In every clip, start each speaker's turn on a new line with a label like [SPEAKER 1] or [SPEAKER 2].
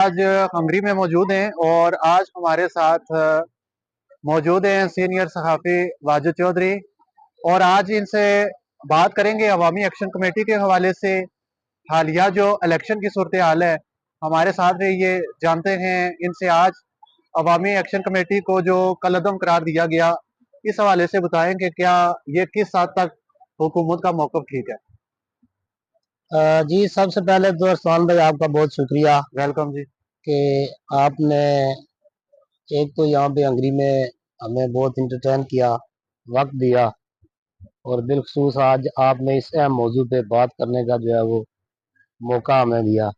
[SPEAKER 1] आज हंगरी में मौजूद हैं और आज हमारे साथ मौजूद हैं सीनियर सहाफ़ी वाजिद चौधरी। और आज इनसे बात करेंगे अवामी एक्शन कमेटी के हवाले से। हालिया जो इलेक्शन की सूरत हाल है, हमारे साथ रहिए, जानते हैं इनसे आज अवामी एक्शन कमेटी को जो कलअदम करार दिया गया, इस हवाले से बताएं कि क्या ये किस हद तक हुकूमत का मौक़िफ़ ठीक है।
[SPEAKER 2] जी, सबसे पहले तो अरसलान भाई आपका बहुत शुक्रिया
[SPEAKER 1] वेलकम जी।
[SPEAKER 2] कि आपने एक तो यहाँ पे हंगरी में हमें बहुत इंटरटेन किया, वक्त दिया और बिलखसूस आज आपने इस अहम मौजू पे बात करने का जो है वो मौका हमें दिया।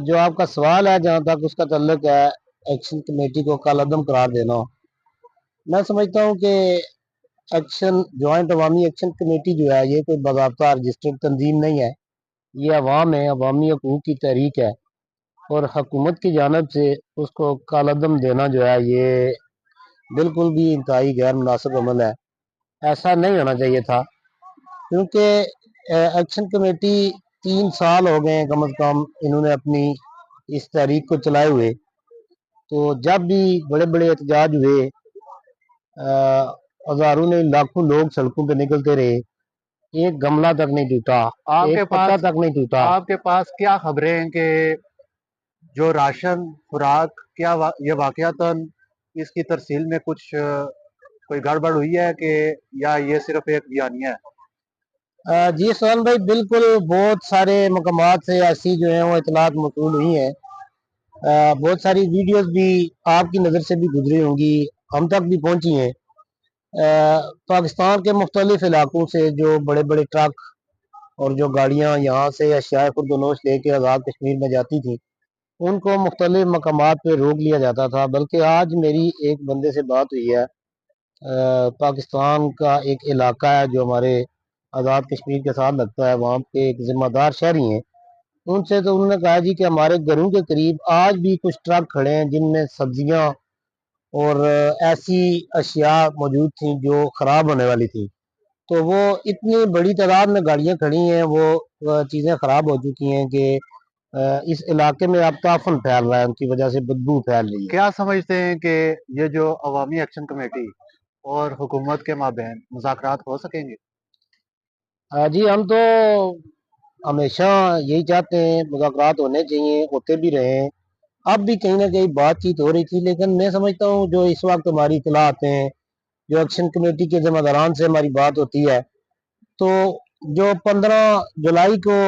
[SPEAKER 2] जो आपका सवाल है जहाँ तक उसका ताल्लुक है एक्शन कमेटी को कलअदम करार देना, मैं समझता हूँ कि एक्शन जॉइंट अवामी एक्शन कमेटी जो है ये कोई बाज़ाब्ता रजिस्टर्ड तंजीम नहीं है। ये अवाम है, अवामी हकूक़ की तहरीक है और हुकूमत की जानिब से उसको कालअदम देना जो है ये बिल्कुल भी इंतहाई गैर मुनासिब अमल है। ऐसा नहीं होना चाहिए था, क्योंकि एक्शन कमेटी 3 साल हो गए कम अज़ कम इन्होंने अपनी इस तहरीक को चलाए हुए। तो जब भी बड़े बड़े एहतजाज हुए, हज़ारों नहीं लाखों लोग सड़कों पे निकलते रहे, एक गमला तक नहीं टूटा, एक पत्ता तक नहीं टूटा।
[SPEAKER 1] आपके पास क्या खबरें हैं कि जो राशन खुराक क्या ये वाकयातन इसकी तरसील में कुछ कोई गड़बड़ हुई है कि या ये सिर्फ एक बयानिया है।
[SPEAKER 2] जी सोहन भाई, बिल्कुल बहुत सारे मकामात से ऐसी जो है वो इतलात मौसूल हुई हैं। बहुत सारी वीडियोस भी आपकी नज़र से भी गुजरी होंगी, हम तक भी पहुंची हैं। पाकिस्तान के मुख्तलिफ इलाकों से जो बड़े बड़े ट्रक और जो गाड़ियां यहाँ से अशियाए खुर्दनोश लेके आज़ाद कश्मीर में जाती थी, उनको मुख्तलिफ मकामात पे रोक लिया जाता था। बल्कि आज मेरी एक बंदे से बात हुई है, पाकिस्तान का एक इलाका है जो हमारे आज़ाद कश्मीर के साथ लगता है, वहाँ पे एक ज़िम्मेदार शहरी हैं, उनसे तो उन्होंने कहा जी कि हमारे घरों के करीब आज भी कुछ ट्रक खड़े हैं जिनमें सब्जियां और ऐसी अशिया मौजूद थी जो ख़राब होने वाली थी। तो वो इतनी बड़ी तादाद में गाड़ियां खड़ी हैं, वो चीज़ें ख़राब हो चुकी हैं कि इस इलाके में अब ताफन फैल रहा है, उनकी वजह से बदबू फैल रही है।
[SPEAKER 1] क्या समझते हैं कि ये जो अवामी एक्शन कमेटी और हुकूमत के माबैन मुज़ाकरात हो सकेंगे?
[SPEAKER 2] जी, हम तो हमेशा यही चाहते हैं, मुज़ाकरात होने चाहिए, होते भी रहे हैं। अब भी कहीं ना कहीं बातचीत हो रही थी, लेकिन मैं समझता हूँ जो इस वक्त हमारी इतला आते हैं, जो एक्शन कमेटी के ज़िम्मेदारान से हमारी बात होती है, तो जो 15 जुलाई को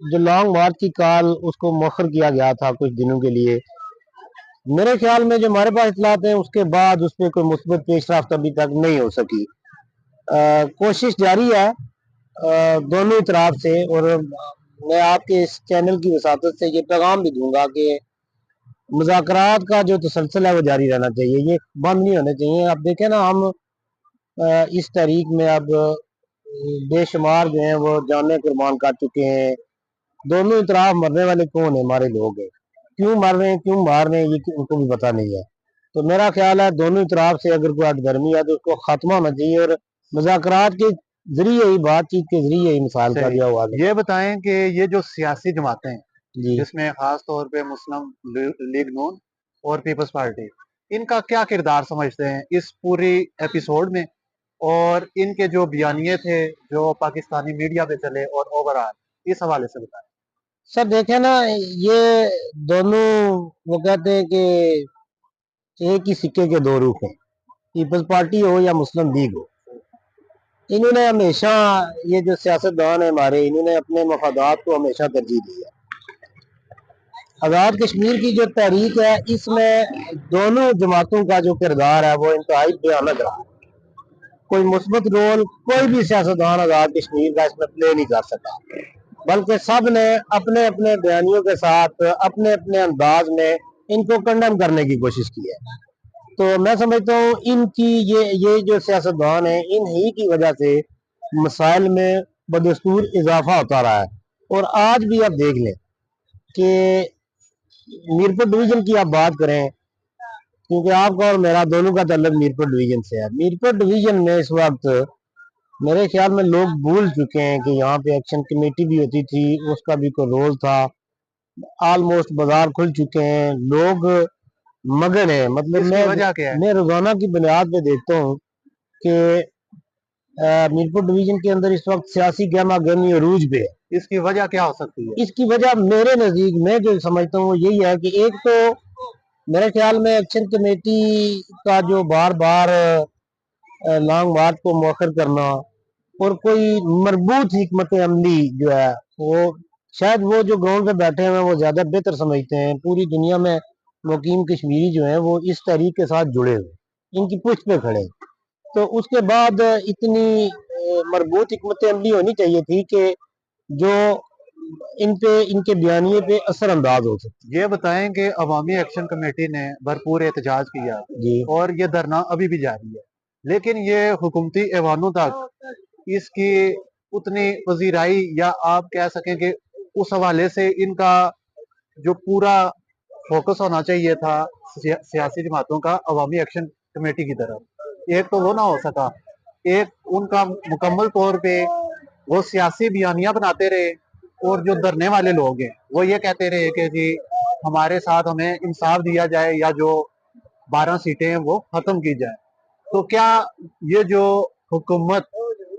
[SPEAKER 2] जो लॉन्ग मार्च की कॉल उसको मौखर किया गया था कुछ दिनों के लिए, मेरे ख्याल में जो हमारे पास इतलात हैं उसके बाद उस पर कोई मुस्बत पेशरफ्त अभी तक नहीं हो सकी। कोशिश जारी है दोनों ही तरफ से, और मैं आपके इस चैनल की वसातत से ये पैगाम भी दूंगा कि मुज़ाकरात का जो तसलसल है वो जारी रहना चाहिए, ये बंद नहीं होने चाहिए। अब देखें ना, हम इस तारीख में अब बेशुमार जो हैं वो जाने कुर्बान कर चुके हैं। दोनों ही तरफ मरने वाले कौन है? हमारे लोग हैं। क्यों मर रहे हैं, क्यों मार रहे हैं, ये उनको भी पता नहीं है। तो मेरा ख्याल है दोनों ही तरफ से अगर कोई हठधर्मी है तो उसको खत्म होना चाहिए, और मुज़ाकरात के जरिए ही, बातचीत के जरिए ही मिसाल का जो हुआ।
[SPEAKER 1] ये बताएं कि ये जो सियासी जमातें हैं,
[SPEAKER 2] जी,
[SPEAKER 1] जिसमें खास तौर पे मुस्लिम लीग नून और पीपल्स पार्टी, इनका क्या किरदार समझते हैं इस पूरी एपिसोड में, और इनके जो बयानिए थे जो पाकिस्तानी मीडिया पे चले और ओवरऑल इस हवाले से बताएं।
[SPEAKER 2] सर देखे ना, ये दोनों, वो कहते हैं कि एक ही सिक्के के दो रुख हैं, पीपल्स पार्टी हो या मुस्लिम लीग हो। इन्होंने हमेशा, ये जो सियासतदान है हमारे, इन्होंने अपने मफादात को हमेशा तरजीह दी है। आज़ाद कश्मीर की जो तहरीक है, इसमें दोनों जमातों का जो किरदार है वो इंतहाई भयानक रहा। कोई मुस्बत रोल कोई भी सियासतदान आज़ाद कश्मीर का इसमें प्ले नहीं कर सका, बल्कि सब ने अपने अपने बयानियों के साथ अपने अपने अंदाज में इनको कंडेम करने की कोशिश की है। तो मैं समझता हूँ इनकी ये जो सियासतदान है, इन ही की वजह से मसाइल में बदस्तूर इजाफा होता रहा है। और आज भी आप देख लें कि मीरपुर डिवीजन की आप बात करें, क्योंकि आपका और मेरा दोनों का ताल्लुक मीरपुर डिवीजन से है। मीरपुर डिवीजन में इस वक्त मेरे ख्याल में लोग भूल चुके हैं कि यहाँ पे एक्शन कमेटी भी होती थी, उसका भी कोई रोल था। ऑलमोस्ट बाजार खुल चुके हैं, लोग मगन है। मतलब
[SPEAKER 1] इसकी वजह क्या है?
[SPEAKER 2] मैं रोजाना की बुनियाद पे देखता हूँ कि मीरपुर डिवीजन के अंदर इस वक्त सियासी गहमा गहमी अरूज पे है।
[SPEAKER 1] इसकी वजह क्या हो सकती है?
[SPEAKER 2] इसकी वजह मेरे नजदीक में जो समझता हूँ यही है कि एक तो मेरे ख्याल में एक्शन कमेटी का जो बार बार लॉन्ग मार्च को मौखर करना और कोई मरबूत हिकमत अमली जो है वो शायद वो जो ग्राउंड पे बैठे हैं वो ज्यादा बेहतर समझते हैं। पूरी दुनिया में मुकीम कश्मीरी जो है वो इस तहरीक के साथ जुड़े हुए, इनकी पुष्ट पे खड़े। तो उसके बाद इतनी मरबूत हिकमत अमली होनी चाहिए थी कि जो इन पे इनके बयानिए पे असर अंदाज हो सकती।
[SPEAKER 1] ये बताएं कि अवामी एक्शन कमेटी ने भरपूर एहतजाज किया
[SPEAKER 2] जी
[SPEAKER 1] और ये धरना अभी भी जारी है, लेकिन ये हुकूमती ऐवानों तक इसकी उतनी पजीराई या आप कह सकें कि उस हवाले से इनका जो पूरा फोकस होना चाहिए था सियासी जमातों का अवामी एक्शन कमेटी की तरफ, एक तो वो ना हो सका। एक उनका मुकम्मल तौर पे वो सियासी बयानियां बनाते रहे और जो धरने वाले लोग हैं वो ये कहते रहे कि जी हमारे साथ हमें इंसाफ दिया जाए या जो 12 सीटें हैं वो खत्म की जाए। तो क्या ये जो हुकूमत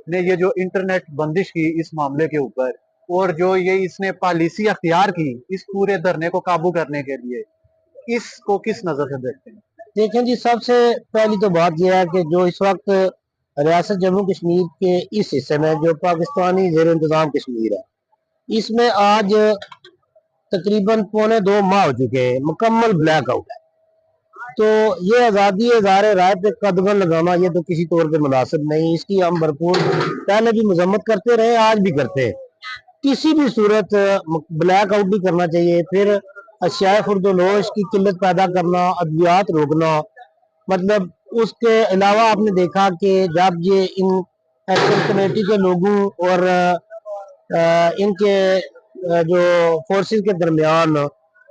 [SPEAKER 1] ने ये जो इंटरनेट बंदिश की इस मामले के ऊपर और जो ये इसने पॉलिसी अख्तियार की इस पूरे धरने को काबू करने के लिए, इसको किस नजर से देखते हैं?
[SPEAKER 2] देखें जी, सबसे पहली तो बात यह है कि जो इस वक्त रियासत जम्मू कश्मीर के इस हिस्से में जो पाकिस्तानी जेर इंतजाम कश्मीर है, इसमें आज तकरीबन 1.25 माह हो चुके हैं, मुकम्मल ब्लैक आउट है। तो ये आज़ादी इज़हार राय पे कदगन लगाना ये तो किसी तौर पे मुनासिब नहीं। इसकी हम भरपूर पहले भी मजम्मत करते रहे, आज भी करते हैं। किसी भी सूरत ब्लैक आउट भी करना चाहिए। फिर अशिया खुर्दोनोश की किल्लत पैदा करना, अद्वियात रोकना, मतलब उसके अलावा आपने देखा कि जब ये इन एक्शन कमेटी के लोगों और इनके जो फोर्सेस के दरमियान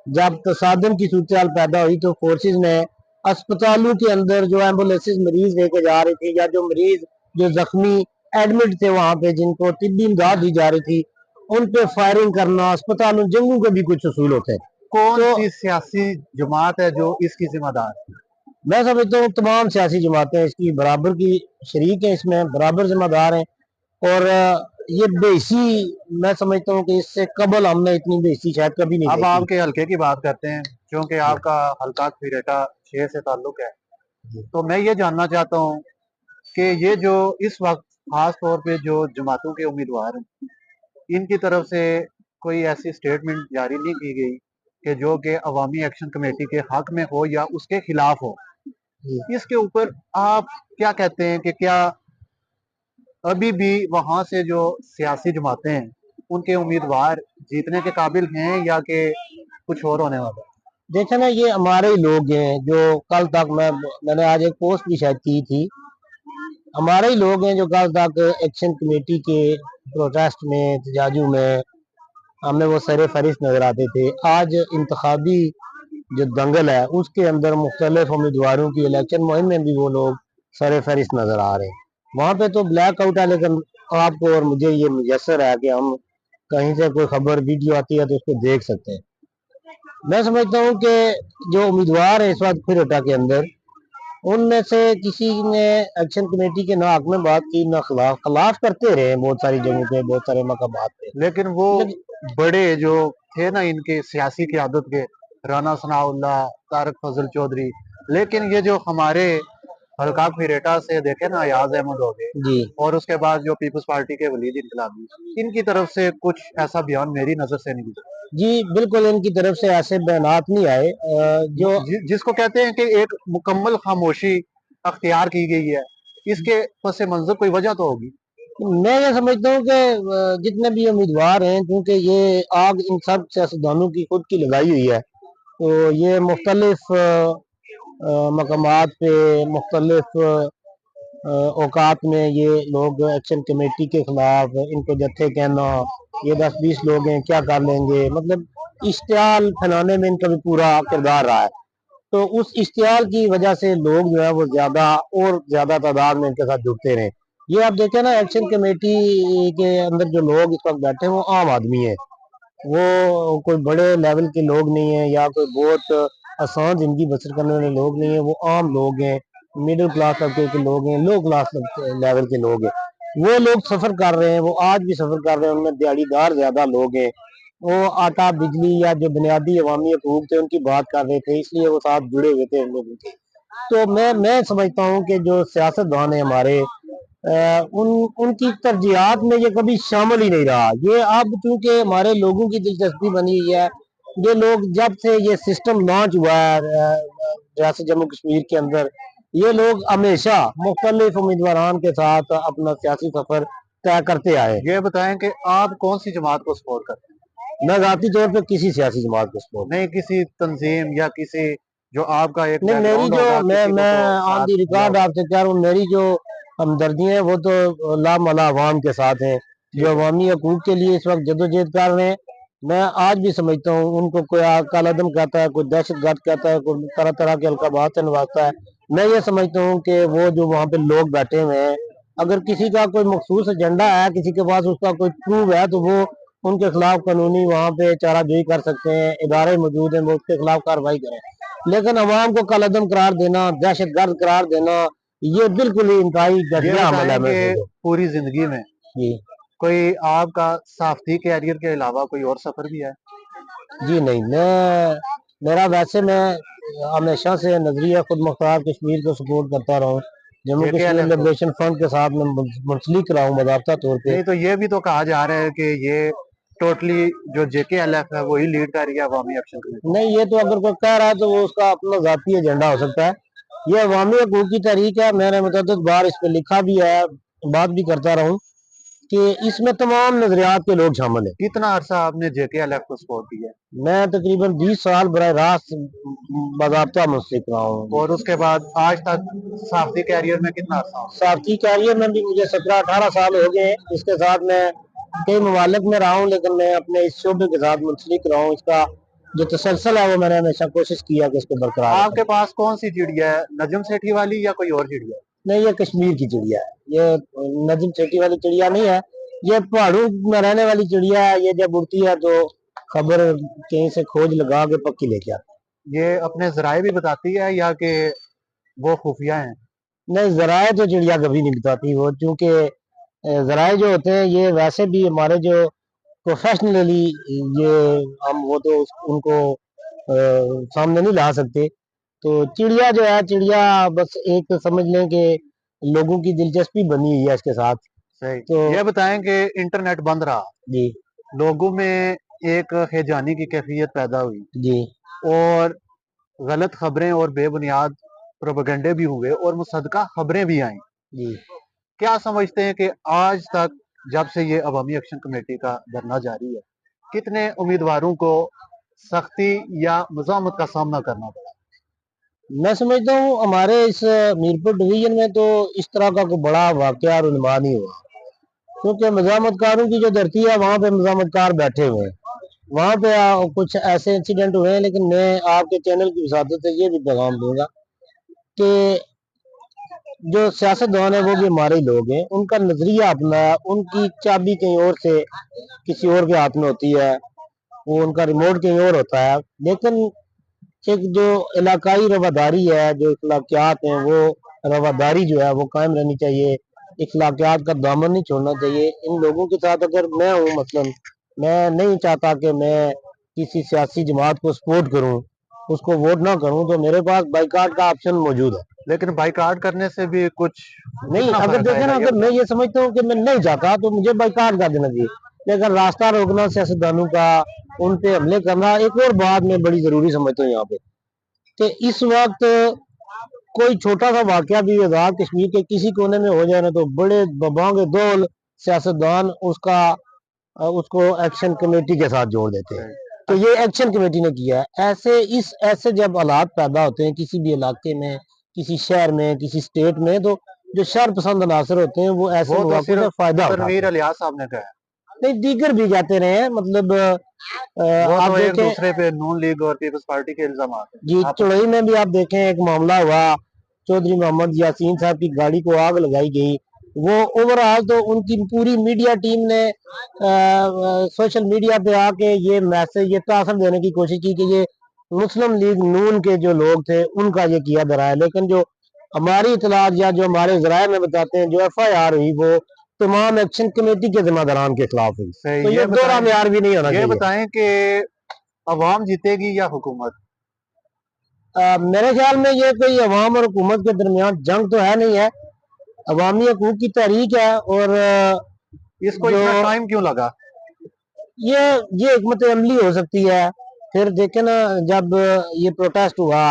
[SPEAKER 2] जब तसादम की सूरत पैदा हुई तो फोर्सेस ने अस्पतालों के अंदर जो एम्बुलेंसेज मरीज लेके जा रही थी या जो मरीज जो जख्मी एडमिट थे वहां पे जिनको तिब्बी इमदाद दी जा रही थी उन पे फायरिंग करना, अस्पतालों जंगों के भी कुछ असूल होते हैं।
[SPEAKER 1] कौन
[SPEAKER 2] तो
[SPEAKER 1] सी सियासी जमात है जो इसकी जिम्मेदार है?
[SPEAKER 2] मैं समझता हूँ तमाम सियासी जमातें इसकी बराबर की शरीक हैं, इसमें बराबर जिम्मेदार हैं। और ये बेसी मैं समझता हूँ कि इससे कबल हमने इतनी बेसी शायद कभी नहीं
[SPEAKER 1] अब
[SPEAKER 2] देखी।
[SPEAKER 1] आपके हल्के की बात करते हैं, क्योंकि आपका हल्का खीरेटा 6 से ताल्लुक है, तो मैं ये जानना चाहता हूँ कि ये जो इस वक्त खास तौर पे जो जमातों के उम्मीदवार हैं इनकी तरफ से कोई ऐसी स्टेटमेंट जारी नहीं की गई कि जो कि अवामी एक्शन कमेटी के हक में हो या उसके खिलाफ हो। इसके ऊपर आप क्या कहते हैं कि क्या अभी भी वहां से जो सियासी जमातें हैं उनके उम्मीदवार जीतने के काबिल हैं या कि कुछ और होने वाला है?
[SPEAKER 2] देखा ना, ये हमारे ही लोग हैं जो कल तक मैंने आज एक पोस्ट भी शायद की थी। हमारे ही लोग हैं जो कल तक एक्शन कमेटी के प्रोटेस्ट में एहतजाजों में हमें वो सरे फहरिस्त नजर आते थे। आज इंतखाबी जो दंगल है उसके अंदर मुख्तलिफ उम्मीदवारों की इलेक्शन मुहिम में भी वो लोग सरे फहरिस्त नजर आ रहे हैं। वहां पे तो ब्लैक आउट है, लेकिन आपको और मुझे ये मुयसर है कि हम कहीं से कोई खबर वीडियो आती है तो उसको देख सकते हैं। मैं समझता हूँ कि जो उम्मीदवार है इस वक्त फिरोटा के अंदर, उनमें से किसी ने एक्शन कमेटी के ना हक में बात की ना खिलाफ। खिलाफ करते रहे बहुत सारी जगहों पे, बहुत सारे मकामात पे।
[SPEAKER 1] लेकिन वो बड़े जो थे ना इनके सियासी क़यादत के, राना सनाउल्लाह, तारक फजल चौधरी, लेकिन ये जो हमारे हल्का फिरेटा से देखे ना अयाज अहमद हो गए
[SPEAKER 2] जी
[SPEAKER 1] और उसके बाद जो पीपल्स पार्टी के वलीद इनकलाबी, इनकी तरफ से कुछ ऐसा बयान मेरी नजर से नहीं गुजरा।
[SPEAKER 2] जी बिल्कुल, इनकी तरफ से ऐसे बयानात नहीं आए जो
[SPEAKER 1] जिसको कहते हैं कि एक मुकम्मल खामोशी अख्तियार की गई है, इसके पस मंजर कोई वजह तो होगी।
[SPEAKER 2] मैं ये समझता हूँ कि जितने भी उम्मीदवार हैं, क्योंकि ये आग इन सब सियासतदानों की खुद की लगाई हुई है, तो ये मुख्तलिफ मकामात पे मुख्तलिफ औकात में ये लोग एक्शन कमेटी के खिलाफ इनको जत्थे कहना, ये 10-20 लोग हैं क्या कर लेंगे, मतलब इश्तियाल फैलाने में इनका भी पूरा किरदार रहा है। तो उस इश्तियाल की वजह से लोग जो है वो ज्यादा और ज्यादा तादाद में इनके साथ जुड़ते रहे। ये आप देखें ना, एक्शन कमेटी के अंदर जो लोग इस वक्त बैठे हैं वो आम आदमी है, वो कोई बड़े लेवल के लोग नहीं है या कोई बहुत आसान जिंदगी बसर करने वाले लोग नहीं है, वो आम लोग हैं, मिडिल क्लास तबके के लोग हैं, लो क्लास लेवल के लोग हैं। वो लोग सफर कर रहे हैं, वो आज भी सफर कर रहे हैं, उनमें दिहाड़ीदार ज्यादा लोग हैं। वो आटा बिजली या जो बुनियादी अवामी हकूक थे उनकी बात कर रहे थे, इसलिए वो साथ जुड़े हुए थे इन लोगों के। तो मैं समझता हूँ कि जो सियासतदान है हमारे, उनकी तरजीहात में ये कभी शामिल ही नहीं रहा। ये अब चूंकि हमारे लोगों की दिलचस्पी बनी हुई है, ये लोग जब से ये सिस्टम लॉन्च हुआ है रियासत जम्मू कश्मीर के अंदर, ये लोग हमेशा मुख्तलिफ उम्मीदवारान के साथ अपना सियासी सफर तय करते आए।
[SPEAKER 1] ये बताएं कि आप कौन सी जमात को सपोर्ट करते हैं?
[SPEAKER 2] मैं जाती तौर पे किसी सियासी जमात को सपोर्ट
[SPEAKER 1] नहीं, किसी तंजीम या किसी जो आपका एक
[SPEAKER 2] नहीं, मेरी
[SPEAKER 1] बैकग्राउंड
[SPEAKER 2] जो
[SPEAKER 1] होगा,
[SPEAKER 2] मैं
[SPEAKER 1] किसी को
[SPEAKER 2] मैं
[SPEAKER 1] तो
[SPEAKER 2] ऑन
[SPEAKER 1] साथ
[SPEAKER 2] दी
[SPEAKER 1] दिया
[SPEAKER 2] रिकॉर्ड
[SPEAKER 1] होगा।
[SPEAKER 2] आपसे कह रहा हूँ, मेरी जो हमदर्दियां हैं वो तो लामला अवाम के साथ हैं, जो
[SPEAKER 1] ठीक है।
[SPEAKER 2] अवामी हकूक के लिए इस वक्त जदोजहद कर रहे हैं। मैं आज भी समझता हूँ उनको कोई कालादम कहता है, कोई दहशतगर्द कहता है, कोई तरह तरह के अलकाबात से नवाजता है। मैं ये समझता हूँ कि वो जो वहाँ पे लोग बैठे हुए हैं, अगर किसी का कोई मखसूस एजेंडा है, किसी के पास उसका कोई प्रूव है, तो वो उनके खिलाफ कानूनी वहाँ पे चाराजोई कर सकते हैं, इदारे मौजूद हैं, वो उसके खिलाफ कार्रवाई करें। लेकिन अवाम को कलअदम करार देना, दहशत गर्द करार देना, ये बिल्कुल ही इंतहाई
[SPEAKER 1] ये
[SPEAKER 2] घटिया अमल है।
[SPEAKER 1] बताएं
[SPEAKER 2] मैं
[SPEAKER 1] कि
[SPEAKER 2] समझूं
[SPEAKER 1] पूरी जिंदगी में
[SPEAKER 2] जी
[SPEAKER 1] कोई आपका साफ्ती कैरियर के अलावा कोई और सफर भी है?
[SPEAKER 2] जी नहीं, मैं हमेशा से नजरिया खुद मुख्तार कश्मीर को सपोर्ट करता रहा हूँ। जम्मू कश्मीर
[SPEAKER 1] JKLF को?
[SPEAKER 2] लिबरेशन फ्रंट के साथ मैं मुंसलिक रहा हूँ बाकायदा तौर पे।
[SPEAKER 1] नहीं, तो ये भी तो कहा जा रहा है कि ये टोटली जो JKLF है वही लीड कर रही है अवामी एक्शन कमेटी।
[SPEAKER 2] नहीं, ये तो अगर कोई कह रहा है तो वो उसका अपना जाती एजेंडा हो सकता है। ये अवामी हकूक की तहरीक है, मैंने मुतअद्दिद बार इस पे लिखा भी है, बात भी करता रहा हूँ कि इसमें तमाम नजरियात के लोग शामिल हैं।
[SPEAKER 1] कितना अरसा आपने JKLF को सपोर्ट किया है?
[SPEAKER 2] मैं तकरीबन 20 साल बरह रास्त बाकायदा मुंसलिक रहा हूँ।
[SPEAKER 1] और उसके बाद आज तक साफ्ती कैरियर में कितना अरसा हो गया?
[SPEAKER 2] साथी कैरियर में भी मुझे 17-18 साल हो गए। इसके साथ मैं कई ममालिक में रहा हूँ, लेकिन मैं अपने इस शोबे के साथ मुंसलिक रहा हूँ। इसका जो तसलसल है वो मैंने हमेशा कोशिश किया कि इसको बरकरार रखें।
[SPEAKER 1] आपके पास कौन सी चिड़िया है, नजम सेठी वाली या कोई और चिड़िया है?
[SPEAKER 2] नहीं, ये कश्मीर की चिड़िया है, ये नजीम सेठी वाली चिड़िया नहीं है। ये पहाड़ों में रहने वाली चिड़िया है। ये जब उड़ती है तो खबर कहीं से खोज लगा के पक्की लेके आती
[SPEAKER 1] ये अपने जराए भी बताती है या कि वो खुफिया हैं?
[SPEAKER 2] है। नहीं, जराए तो चिड़िया कभी नहीं बताती वो, क्योंकि जराए जो होते हैं ये वैसे भी हमारे जो प्रोफेशनली, ये हम वो तो उनको सामने नहीं ला सकते। तो चिड़िया जो है, चिड़िया बस एक समझ लें कि लोगों की दिलचस्पी बनी हुई है इसके साथ।
[SPEAKER 1] सही।
[SPEAKER 2] तो
[SPEAKER 1] ये बताएं कि इंटरनेट बंद रहा,
[SPEAKER 2] जी
[SPEAKER 1] लोगों में एक हैजानी की कैफियत पैदा हुई
[SPEAKER 2] जी
[SPEAKER 1] और गलत खबरें और बेबुनियाद प्रोपेगेंडे भी हुए और मुसद्दका खबरें भी आई।
[SPEAKER 2] जी
[SPEAKER 1] क्या समझते हैं कि आज तक जब से ये अवामी एक्शन कमेटी का धरना जारी है, कितने उम्मीदवारों को सख्ती या मज़ामत का सामना करना पड़ा?
[SPEAKER 2] मैं समझता हूँ हमारे इस मीरपुर डिवीजन में तो इस तरह का कोई बड़ा वाकया रुनमा नहीं हुआ, क्योंकि मजामतकारों की जो धरती है वहाँ पे मजामतकार बैठे हुए हैं। वहाँ पे कुछ ऐसे इंसिडेंट हुए हैं, लेकिन मैं आपके चैनल की वसादत से ये भी पैगाम दूंगा कि जो सियासतदान है वो भी हमारे ही लोग हैं। उनका नजरिया अपना है, उनकी चाबी कहीं और से किसी और के हाथ में होती है, वो उनका रिमोट कहीं और होता है। लेकिन एक जो इलाकाई रवादारी है, जो इखलाकियात हैं, वो रवादारी जो है वो कायम रहनी चाहिए। इखलाकियात का दामन नहीं छोड़ना चाहिए। इन लोगों के साथ अगर मैं हूँ, मसलन मैं नहीं चाहता कि मैं किसी सियासी जमात को सपोर्ट करूँ, उसको वोट ना करूँ, तो मेरे पास बाइकाट का ऑप्शन मौजूद है।
[SPEAKER 1] लेकिन बाइकाट करने से भी कुछ
[SPEAKER 2] नहीं,
[SPEAKER 1] कितना
[SPEAKER 2] अगर
[SPEAKER 1] फर्क
[SPEAKER 2] देखें ना,
[SPEAKER 1] आएगा ये
[SPEAKER 2] अगर मैं
[SPEAKER 1] बताएं?
[SPEAKER 2] ये समझता हूँ कि मैं नहीं चाहता तो मुझे बाइकाट कर देना चाहिए। लेकिन रास्ता रोकना सियासतदानों का, उन पे हमले करना, एक और बात मैं बड़ी जरूरी समझता हूँ यहाँ पे कि इस वक्त कोई छोटा सा वाकया भी आजाद कश्मीर के किसी कोने में हो जाए ना, तो बड़े बबांगे दौल सियासतदान उसको एक्शन कमेटी के साथ जोड़ देते हैं। तो ये एक्शन कमेटी ने किया है। ऐसे जब हालात पैदा होते हैं किसी भी इलाके में, किसी शहर में, किसी स्टेट में, तो जो शर पसंद अनासर होते हैं वो ऐसे
[SPEAKER 1] वो तो
[SPEAKER 2] मौके से
[SPEAKER 1] सिर्फ
[SPEAKER 2] फायदा
[SPEAKER 1] तनवीर
[SPEAKER 2] उठाते हैं।
[SPEAKER 1] अलियास साहब ने कहा है।
[SPEAKER 2] नहीं, दीगर भी कहते रहे हैं, मतलब
[SPEAKER 1] वो
[SPEAKER 2] आप
[SPEAKER 1] तो एक
[SPEAKER 2] देखें
[SPEAKER 1] दूसरे पे नून लीग और पीपल्स पार्टी के इल्जाम हैं
[SPEAKER 2] जी,
[SPEAKER 1] आपस में।
[SPEAKER 2] चुड़ई में भी आप देखें एक मामला हुआ, चौधरी मोहम्मद यासीन साहब की गाड़ी को आग लगाई गई। وہ اوور آل تو ان کی پوری میڈیا ٹیم نے سوشل میڈیا پہ آ کے یہ میسج، یہ تاثر دینے کی کوشش کی کہ یہ مسلم لیگ نون کے جو لوگ تھے ان کا یہ کیا دھرا ہے، لیکن جو ہماری اطلاعات یا جو ہمارے ذرائع میں بتاتے ہیں، جو ایف آئی آر ہوئی وہ تمام ایکشن کمیٹی کے ذمہ داران کے خلاف ہوئی، تو یہ دوہرا معیار بھی نہیں ہونا
[SPEAKER 1] یہ
[SPEAKER 2] چاہیے۔
[SPEAKER 1] بتائیں کہ عوام جیتے گی یا حکومت؟
[SPEAKER 2] میرے خیال میں یہ کوئی عوام اور حکومت کے درمیان جنگ تو ہے نہیں ہے، عوامی حقوق کی تحریک ہے، اور
[SPEAKER 1] اس کو اتنا ٹائم کیوں لگا؟
[SPEAKER 2] یہ حکمت عملی ہو سکتی ہے۔ پھر دیکھیں نا، جب یہ پروٹیسٹ ہوا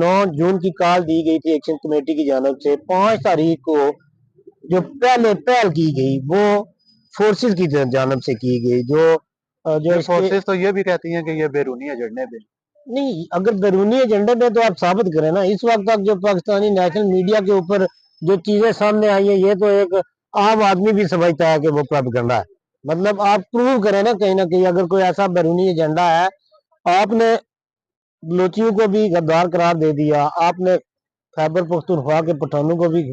[SPEAKER 2] 9 جون کی کال دی گئی تھی ایکشن کمیٹی کی جانب سے، 5 تاریخ کو جو پہل کی گئی وہ فورسز کی جانب سے کی گئی، جو
[SPEAKER 1] فورسز تو یہ بھی کہتی ہیں کہ یہ بیرونی ایجنڈے پہ
[SPEAKER 2] نہیں، اگر بیرونی ایجنڈے پہ تو آپ ثابت کریں نا۔ اس وقت تک جو پاکستانی نیشنل میڈیا کے اوپر جو چیزیں سامنے آئی ہیں، یہ تو ایک عام آدمی بھی سمجھتا ہے کہ وہ پروپیگنڈا ہے۔ مطلب آپ پروو کریں نا کہیں نہ کہیں، اگر کوئی ایسا بیرونی ایجنڈا ہے۔ آپ نے بلوچیوں کو بھی غدار قرار دے دیا، آپ نے خیبر پختونخوا کے پٹھانوں کو بھی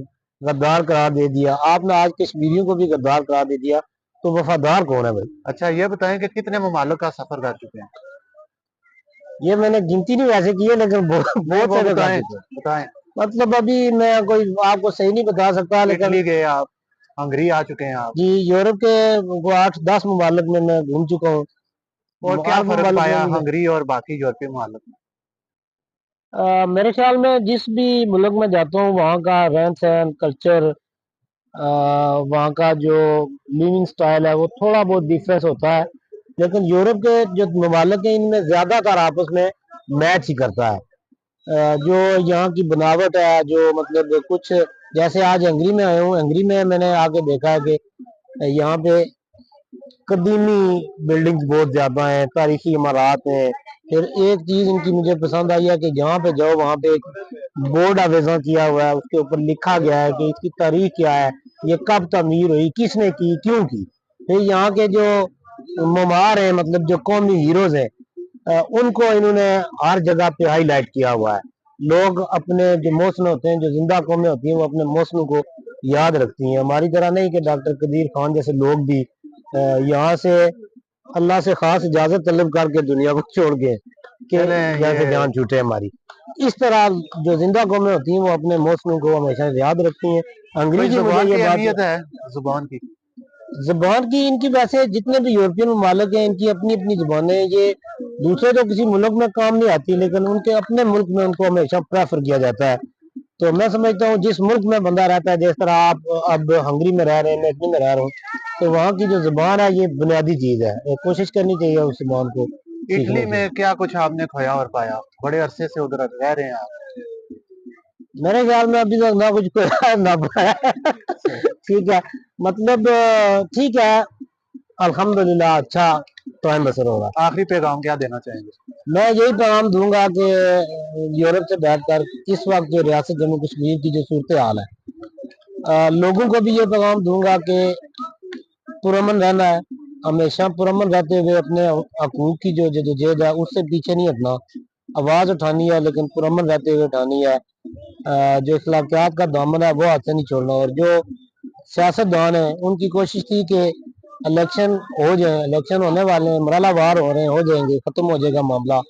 [SPEAKER 2] غدار قرار دے دیا، آپ نے آج کشمیریوں کو بھی غدار قرار دے دیا، تو وفادار کون ہے بھائی؟
[SPEAKER 1] اچھا یہ بتائیں کہ کتنے ممالک کا سفر کر چکے ہیں؟
[SPEAKER 2] یہ میں نے گنتی نہیں ویسے کی ہے، لیکن بہت سارے
[SPEAKER 1] بتائیں۔
[SPEAKER 2] مطلب ابھی میں کوئی آپ کو صحیح نہیں بتا سکتا، لیکن
[SPEAKER 1] اٹلی گئے آپ، ہنگری آ چکے ہیں آپ؟
[SPEAKER 2] جی، یورپ کے 8-10 ممالک میں گھوم چکا ہوں۔
[SPEAKER 1] اور کیا فرق پایا ہنگری اور باقی یورپی ممالک میں؟
[SPEAKER 2] میرے خیال میں جس بھی ملک میں جاتا ہوں وہاں کا رہن سہن، کلچر، وہاں کا جو لیونگ سٹائل ہے وہ تھوڑا بہت ڈیفرنس ہوتا ہے، لیکن یورپ کے جو ممالک ہیں ان میں زیادہ تر آپس میں میچ ہی کرتا ہے۔ جو یہاں کی بناوٹ ہے، جو مطلب کچھ جیسے آج ہنگری میں آیا ہوں، ہنگری میں نے آ کے دیکھا ہے کہ یہاں پہ قدیمی بلڈنگز بہت زیادہ ہیں، تاریخی عمارات ہیں۔ پھر ایک چیز ان کی مجھے پسند آئی ہے کہ جہاں پہ جاؤ وہاں پہ ایک بورڈ آویزاں کیا ہوا ہے، اس کے اوپر لکھا گیا ہے کہ اس کی تاریخ کیا ہے، یہ کب تعمیر ہوئی، کس نے کی، کیوں کی۔ پھر یہاں کے جو معمار ہیں، مطلب جو قومی ہیروز ہیں، ان کو انہوں نے ہر جگہ پہ ہائی لائٹ کیا ہوا ہے۔ لوگ اپنے جو موسم ہوتے ہیں، جو زندہ قومیں ہوتی ہیں، وہ اپنے موسموں کو یاد رکھتی ہیں، ہماری طرح نہیں کہ ڈاکٹر قدیر خان جیسے لوگ بھی یہاں سے اللہ سے خاص اجازت طلب کر کے دنیا کو چھوڑ گئے کہ جیسے جان چھوٹے ہماری۔ اس طرح جو زندہ قومیں ہوتی ہیں وہ اپنے موسموں کو ہمیشہ یاد رکھتی ہیں۔ انگریزی
[SPEAKER 1] زبان کی اہمیت ہے،
[SPEAKER 2] زبان کی ان کی ویسے جتنے بھی یورپین ممالک ہیں ان کی اپنی اپنی زبانیں، یہ دوسرے تو کسی ملک میں کام نہیں آتی، لیکن ان کے اپنے ملک میں ان کو ہمیشہ پریفر کیا جاتا ہے۔ تو میں سمجھتا ہوں جس ملک میں بندہ رہتا ہے، جس طرح آپ اب ہنگری میں رہ رہے ہیں، میں اٹلی میں رہ رہا ہوں، تو وہاں کی جو زبان ہے یہ بنیادی چیز ہے، کوشش کرنی چاہیے اس زبان کو سیکھنے
[SPEAKER 1] اٹلی
[SPEAKER 2] کی۔
[SPEAKER 1] میں کیا کچھ آپ نے کھویا اور پایا؟ بڑے عرصے سے ادھر رہ رہے ہیں آپ۔
[SPEAKER 2] میرے خیال میں ابھی تک نہ کچھ کھویا نہ پایا، ٹھیک ہے، مطلب ٹھیک ہے، الحمدللہ اچھا ٹائم بسر ہوگا۔
[SPEAKER 1] آخری پیغام کیا دینا چاہیں گے؟
[SPEAKER 2] میں یہی پیغام دوں گا کہ یورپ سے بیٹھ کر اس وقت جو ریاست جموں کشمیر کی جو صورتحال ہے، لوگوں کو بھی یہ پیغام دوں گا کہ پرامن رہنا ہے، ہمیشہ پرامن رہتے ہوئے اپنے حقوق کی جو جدوجہد ہے اس سے پیچھے نہیں ہٹنا، آواز اٹھانی ہے لیکن پرامن رہتے ہوئے اٹھانی ہے۔ جو اخلاقیات کا دامن ہے وہ ہاتھ سے نہیں چھوڑنا، اور جو سیاست دان ہیں ان کی کوشش تھی کہ الیکشن ہو جائیں، الیکشن ہونے والے ہیں، مرحلہ وار ہو رہے ہیں، ہو جائیں گے، ختم ہو جائے گا معاملہ،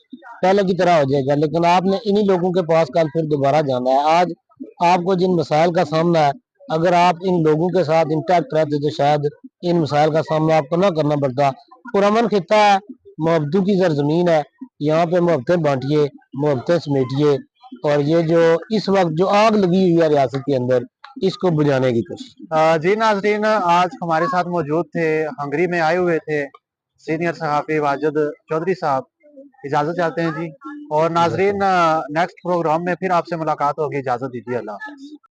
[SPEAKER 2] پہلے کی طرح ہو جائے گا، لیکن آپ نے انہی لوگوں کے پاس کل پھر دوبارہ جانا ہے۔ آج آپ کو جن مسائل کا سامنا ہے، اگر آپ ان لوگوں کے ساتھ انٹیکٹ رہتے تو شاید ان مسائل کا سامنا آپ کو نہ کرنا پڑتا۔ پرامن خطہ ہے، محبتوں کی زرزمین ہے، یہاں پہ محبتیں بانٹیے، محبتیں سمیٹیے، اور یہ جو اس وقت جو آگ لگی ہوئی ہے ریاست کے اندر اس کو بجھانے کی کوشش۔
[SPEAKER 1] جی ناظرین، آج ہمارے ساتھ موجود تھے، ہنگری میں آئے ہوئے تھے سینئر صحافی واجد چودھری صاحب۔ اجازت چاہتے ہیں جی، اور ناظرین نیکسٹ پروگرام میں پھر آپ سے ملاقات ہوگی، اجازت دیجیے، اللہ حافظ۔